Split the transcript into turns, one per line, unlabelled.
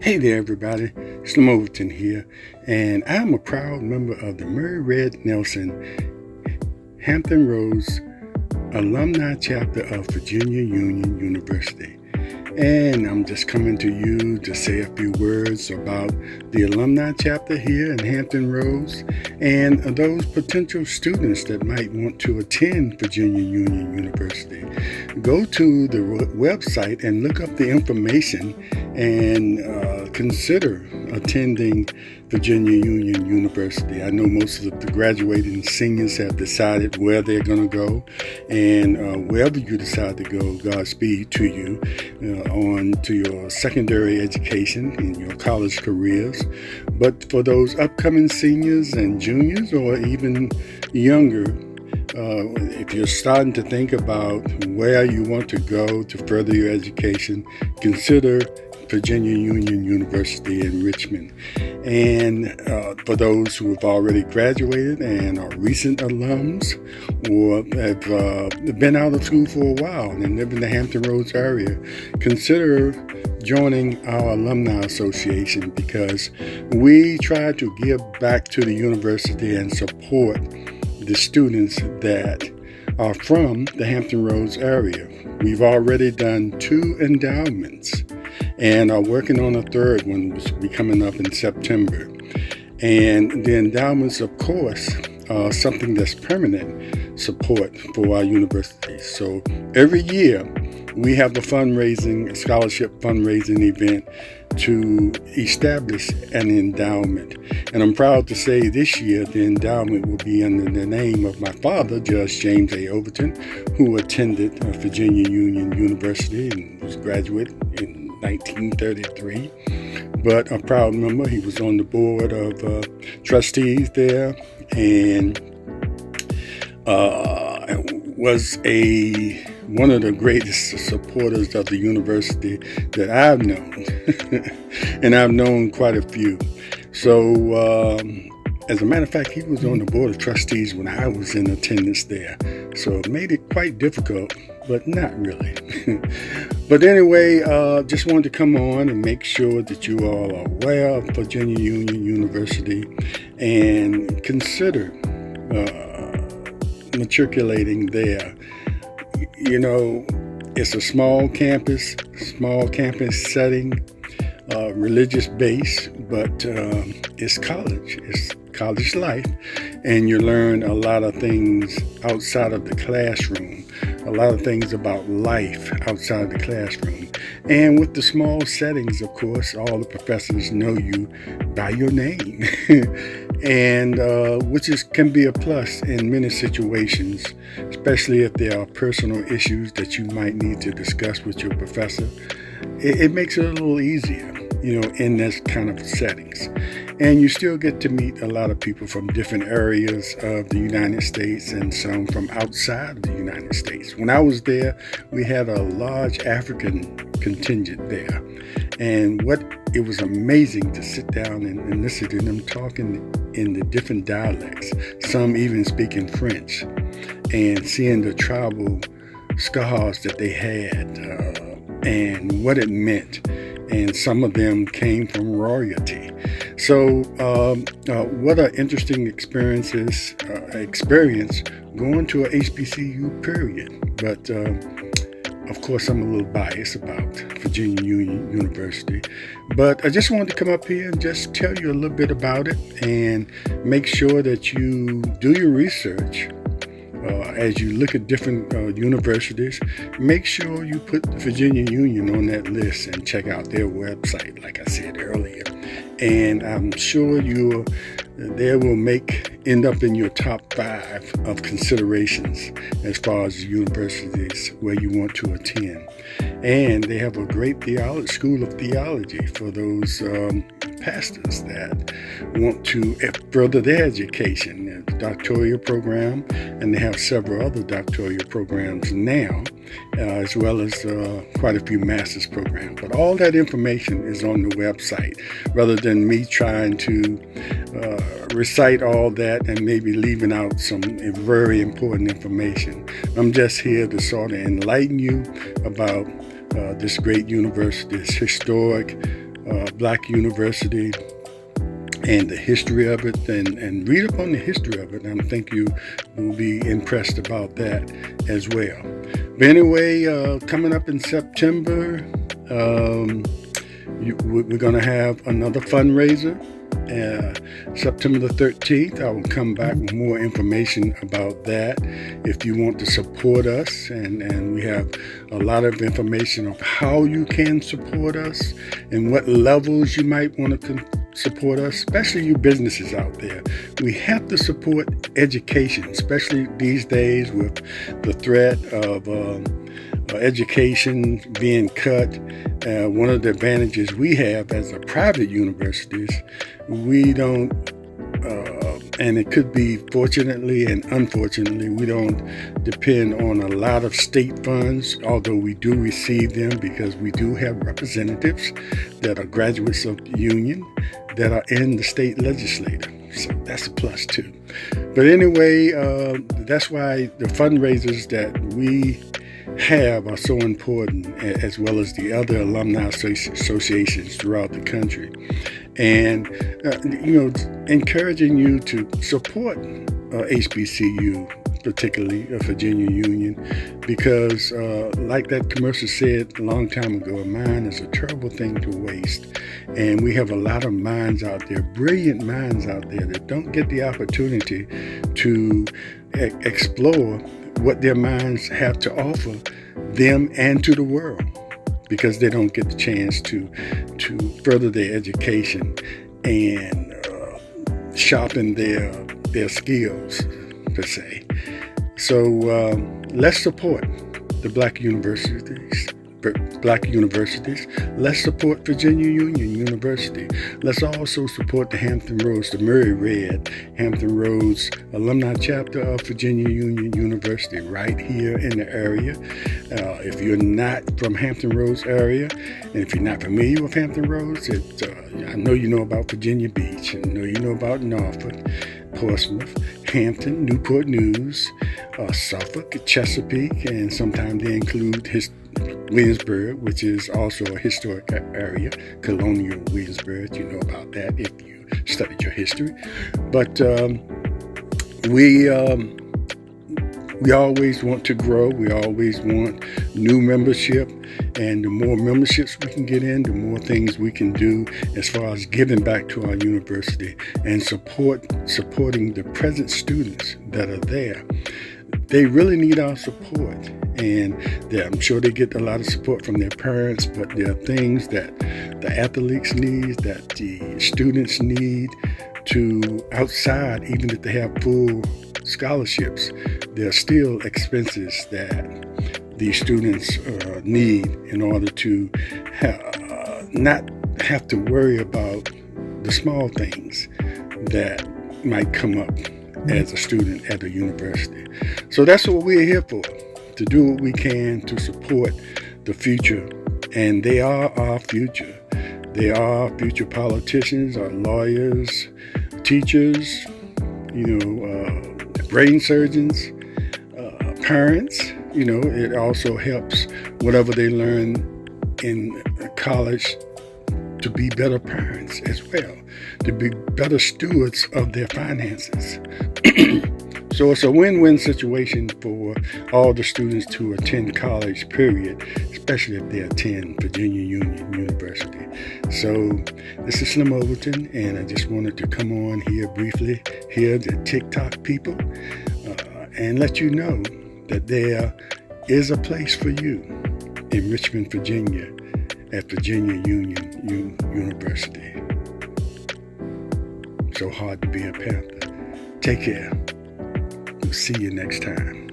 Hey there, everybody. Slim Overton here, and I'm a proud member of the Murray Red Nelson Hampton Roads Alumni Chapter of Virginia Union University. And I'm just coming to you to say a few words about the alumni chapter here in Hampton Roads and those potential students that might want to attend Virginia Union University. Go to the website and look up the information and consider attending Virginia Union University. I know most of the graduating seniors have decided where they're going to go, and wherever you decide to go, Godspeed to you on to your secondary education and your college careers. But for those upcoming seniors and juniors, or even younger, if you're starting to think about where you want to go to further your education, consider Virginia Union University in Richmond. And for those who have already graduated and are recent alums or have been out of school for a while and live in the Hampton Roads area, consider joining our Alumni Association, because we try to give back to the university and support the students that are from the Hampton Roads area. We've already done 2 endowments and are working on a third one, which will be coming up in September. And the endowments, of course, are something that's permanent support for our university. So every year we have a scholarship fundraising event to establish an endowment. And I'm proud to say this year the endowment will be under the name of my father, Judge James A. Overton, who attended Virginia Union University and was graduate in 1933. But a proud member, he was on the board of trustees there, and was one of the greatest supporters of the university that I've known. And I've known quite a few. So as a matter of fact, he was on the board of trustees when I was in attendance there. So it made it quite difficult, but not really. But anyway, just wanted to come on and make sure that you all are aware of Virginia Union University and consider matriculating there. You know, it's a small campus setting, religious base, but it's college life, and you learn a lot of things outside of the classroom, a lot of things about life outside of the classroom. And with the small settings, of course, all the professors know you by your name, and which can be a plus in many situations, especially if there are personal issues that you might need to discuss with your professor. It makes it a little easier, in this kind of settings. And you still get to meet a lot of people from different areas of the United States and some from outside of the United States. When I was there, we had a large African contingent there. And it was amazing to sit down and listen to them talking in the different dialects, some even speaking French, and seeing the tribal scars that they had and what it meant. And some of them came from royalty. So what an interesting experience going to a HBCU period. But of course, I'm a little biased about Virginia Union University. But I just wanted to come up here and just tell you a little bit about it and make sure that you do your research. As you look at different universities, make sure you put the Virginia Union on that list and check out their website, like I said earlier. And I'm sure they will end up in your top 5 of considerations as far as universities where you want to attend. And they have a great school of theology for those pastors that want to further their education. There's a doctoral program, and they have several other doctoral programs now, as well as quite a few master's programs. But all that information is on the website, rather than me trying to recite all that and maybe leaving out some very important information. I'm just here to sort of enlighten you about this great university, this historic Black University and the history of it, and read up on the history of it. And I think you will be impressed about that as well. But anyway, coming up in September, we're going to have another fundraiser. September the 13th, I will come back with more information about that if you want to support us, and we have a lot of information of how you can support us and what levels you might want to support us, especially you businesses out there. We have to support education, especially these days with the threat of education being cut. One of the advantages we have as a private universities, we don't, and it could be fortunately and unfortunately, we don't depend on a lot of state funds, although we do receive them because we do have representatives that are graduates of the union that are in the state legislature. So that's a plus too. But anyway, that's why the fundraisers that we have are so important, as well as the other alumni associations throughout the country. And, encouraging you to support HBCU, particularly Virginia Union, because like that commercial said a long time ago, a mind is a terrible thing to waste. And we have a lot of minds out there, brilliant minds out there that don't get the opportunity to explore what their minds have to offer them and to the world, because they don't get the chance to further their education and sharpen their skills, per se. So let's support the Black universities. Let's support Virginia Union University. Let's also support the Hampton Roads, the Murray Red Hampton Roads alumni chapter of Virginia Union University right here in the area. If you're not from Hampton Roads area, and if you're not familiar with Hampton Roads, I know you know about Virginia Beach, I know you know about Norfolk, Portsmouth, Hampton, Newport News, Suffolk, Chesapeake, and sometimes they include Williamsburg, which is also a historic area, colonial Williamsburg. You know about that if you studied your history. But we always want to grow. We always want new membership. And the more memberships we can get in, the more things we can do as far as giving back to our university and supporting the present students that are there. They really need our support. And I'm sure they get a lot of support from their parents, but there are things that the athletes need, that the students need to outside, even if they have full scholarships, there are still expenses that the students need in order to not have to worry about the small things that might come up as a student at a university. So that's what we're here for, to do what we can to support the future. And they are our future. They are our future politicians, our lawyers, teachers, brain surgeons, parents. It also helps whatever they learn in college to be better parents as well, to be better stewards of their finances. So it's a win-win situation for all the students to attend college, period, especially if they attend Virginia Union University. So this is Slim Overton, and I just wanted to come on here briefly, here the TikTok people, and let you know that there is a place for you in Richmond, Virginia, at Virginia Union University. So hard to be a Panther. Take care. We'll see you next time.